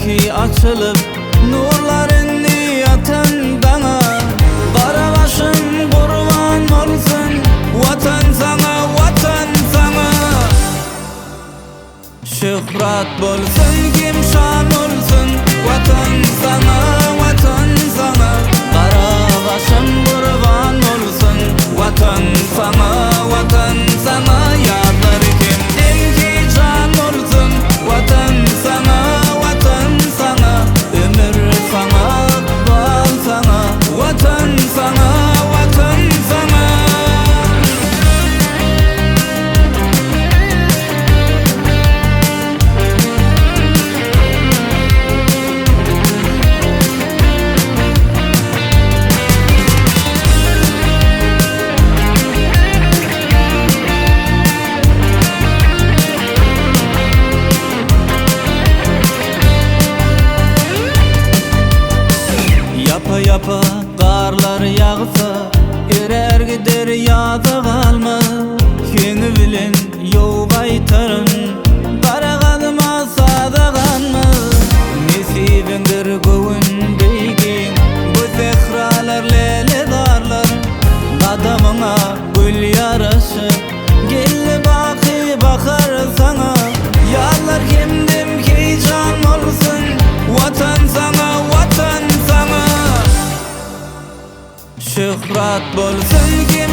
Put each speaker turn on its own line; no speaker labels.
belki açılıp nurların atan bana. Kara başım kurban olsun, vatan sana, vatan sana. Şöhret bolsun, kim şan olsun, vatan sana, vatan sana. Kara başım kurban olsun, vatan sana, vatan sana. Yarlar kimden ki can olsun, vatan sana, vatan sana. Ömür sana, bal sana, vatan sana, vatan sana. Yapa yapa karlar yağsa, erer gider yağda kalma. Keni bilen yol kaytarın, kara kalma sağda kalma. Nesibindir kövün beygin, bu zehralar lele darlar. Kadamına gül yaraşı, gel bakı bakar sana. Yallar kimdim ki can olsun, vatan sana, vatan sana. Şöhret bolsun ki